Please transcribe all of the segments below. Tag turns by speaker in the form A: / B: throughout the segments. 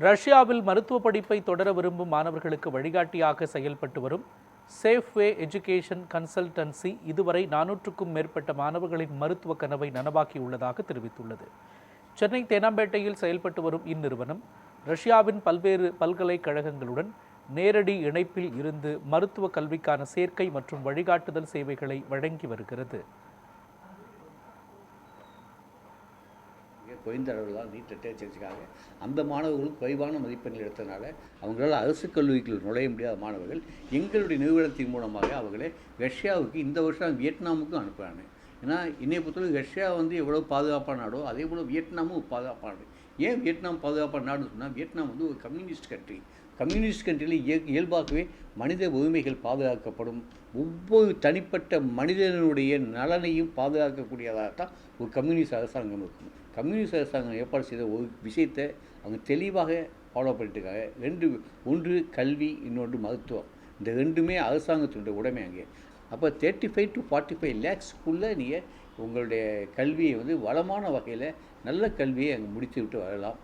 A: ரஷ்யாவில் மருத்துவ படிப்பை தொடர விரும்பும் மாணவர்களுக்கு வழிகாட்டியாக செயல்பட்டு வரும் சேஃப்வே எஜுகேஷன் கன்சல்டன்சி இதுவரை 400க்கும் மேற்பட்ட மாணவர்களின் மருத்துவ கனவை நனவாக்கியுள்ளதாக தெரிவித்துள்ளது. சென்னை தேனாம்பேட்டையில் செயல்பட்டு வரும் இந்நிறுவனம் ரஷ்யாவின் பல்வேறு பல்கலைக்கழகங்களுடன் நேரடி இணைப்பில் இருந்து மருத்துவ கல்விக்கான சேர்க்கை மற்றும் வழிகாட்டுதல் சேவைகளை வழங்கி வருகிறது.
B: குறைந்த அளவில் தான் நீட் தேர்ச்சிக்காக அந்த மாணவர்களும் குறைவான மதிப்பெண்கள் எடுத்ததுனால அவங்களால் அரசு கல்லூரிக்குள் நுழைய முடியாத மாணவர்கள் எங்களுடைய நிறுவனத்தின் மூலமாக அவர்களை ரஷ்யாவுக்கு இந்த வருஷம் வியட்நாமுக்கும் அனுப்புகிறாங்க. ஏன்னா இன்னைய பொறுத்தவரை ரஷ்யா எவ்வளோ பாதுகாப்பான நாடோ அதே போல் வியட்நாமும் பாதுகாப்பான நாடு. ஏன் வியட்நாம் பாதுகாப்பான நாடுன்னு சொன்னால் வியட்நாம் ஒரு கம்யூனிஸ்ட் கண்ட்ரி. கம்யூனிஸ்ட் கண்ட்ரியில் இயல்பாகவே மனித உரிமைகள் பாதுகாக்கப்படும். ஒவ்வொரு தனிப்பட்ட மனிதனுடைய நலனையும் பாதுகாக்கக்கூடியதாகத்தான் ஒரு கம்யூனிஸ்ட் அரசாங்கம் இருக்கும். கம்யூனிஸ்ட் அரசாங்கம் ஏற்பாடு செய்த ஒரு விஷயத்தை அவங்க தெளிவாக ஃபாலோ பண்ணிட்டுருக்காங்க. ஒன்று கல்வி, இன்னொன்று மருத்துவம். இந்த ரெண்டுமே அரசாங்கத்தினுடைய உடைமை. அங்கே அப்போ 35 to 45 lakhsக்குள்ளே நீங்கள் உங்களுடைய கல்வியை வளமான வகையில் நல்ல கல்வியை அங்கே முடித்து விட்டு வரலாம்.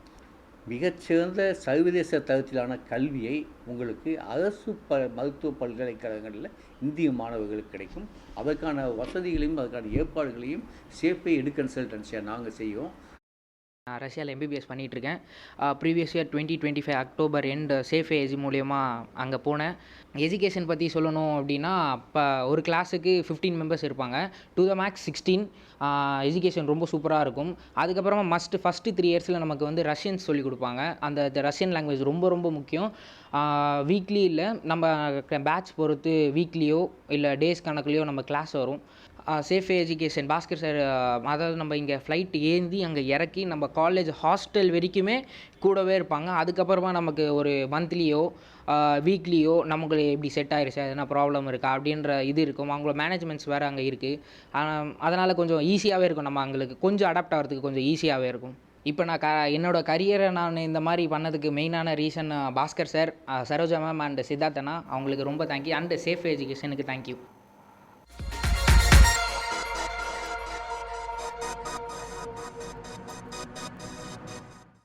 B: மிகச்சிறந்த சர்வதேச தரத்திலான கல்வியை உங்களுக்கு அரசு மருத்துவ பல்கலைக்கழகங்களில் இந்திய மாணவர்களுக்கு கிடைக்கும். அதற்கான வசதிகளையும் அதற்கான ஏற்பாடுகளையும் சேஃப்வே எடு கன்சல்டன்சியாக நாங்கள் செய்வோம்.
C: நான் ரஷ்யாவில் எம்பிபிஎஸ் பண்ணிகிட்ருக்கேன். ப்ரீவியஸ் இயர் 2025 அக்டோபர் எண்ட் சேஃப்வே எஜி மூலயமா அங்கே போனேன். எஜுகேஷன் பற்றி சொல்லணும் அப்படின்னா, இப்போ ஒரு கிளாஸுக்கு 15 மெம்பர்ஸ் இருப்பாங்க. To the maths 16. எஜுகேஷன் ரொம்ப சூப்பராக இருக்கும். அதுக்கப்புறமா ஃபஸ்ட்டு 3 இயர்ஸில் நமக்கு ரஷ்யன்ஸ் சொல்லிக் கொடுப்பாங்க. அந்த ரஷ்யன் லாங்குவேஜ் ரொம்ப ரொம்ப முக்கியம். வீக்லி இல்லை, நம்ம பேட்ச் பொறுத்து வீக்லியோ இல்லை டேஸ் கணக்குலையோ நம்ம கிளாஸ் வரும். சேஃப்வே எஜுகேஷன் பாஸ்கர் சார், அதாவது நம்ம இங்கே ஃப்ளைட் ஏந்தி அங்கே இறக்கி நம்ம காலேஜ் ஹாஸ்டல் வரைக்குமே கூடவே இருப்பாங்க. அதுக்கப்புறமா நமக்கு ஒரு மந்த்லியோ வீக்லியோ நமக்கு எப்படி செட் ஆகிருச்சு, எதனா ப்ராப்ளம் இருக்கா அப்படின்ற இது இருக்கும். அவங்களோட மேனேஜ்மெண்ட்ஸ் வேறு அங்கே இருக்குது. அதனால் கொஞ்சம் ஈஸியாகவே இருக்கும். நம்ம அவங்களுக்கு கொஞ்சம் அடாப்ட் ஆகிறதுக்கு கொஞ்சம் ஈஸியாகவே இருக்கும். இப்போ நான் என்னோடய கரியரை நான் இந்த மாதிரி பண்ணதுக்கு மெயினான reason Bhaskar sir, Saroja ma'am and சித்தார்த்தனா, அவங்களுக்கு ரொம்ப தேங்க்யூ. அண்ட் சேஃப்வே எஜுகேஷனுக்கு தேங்க்யூ.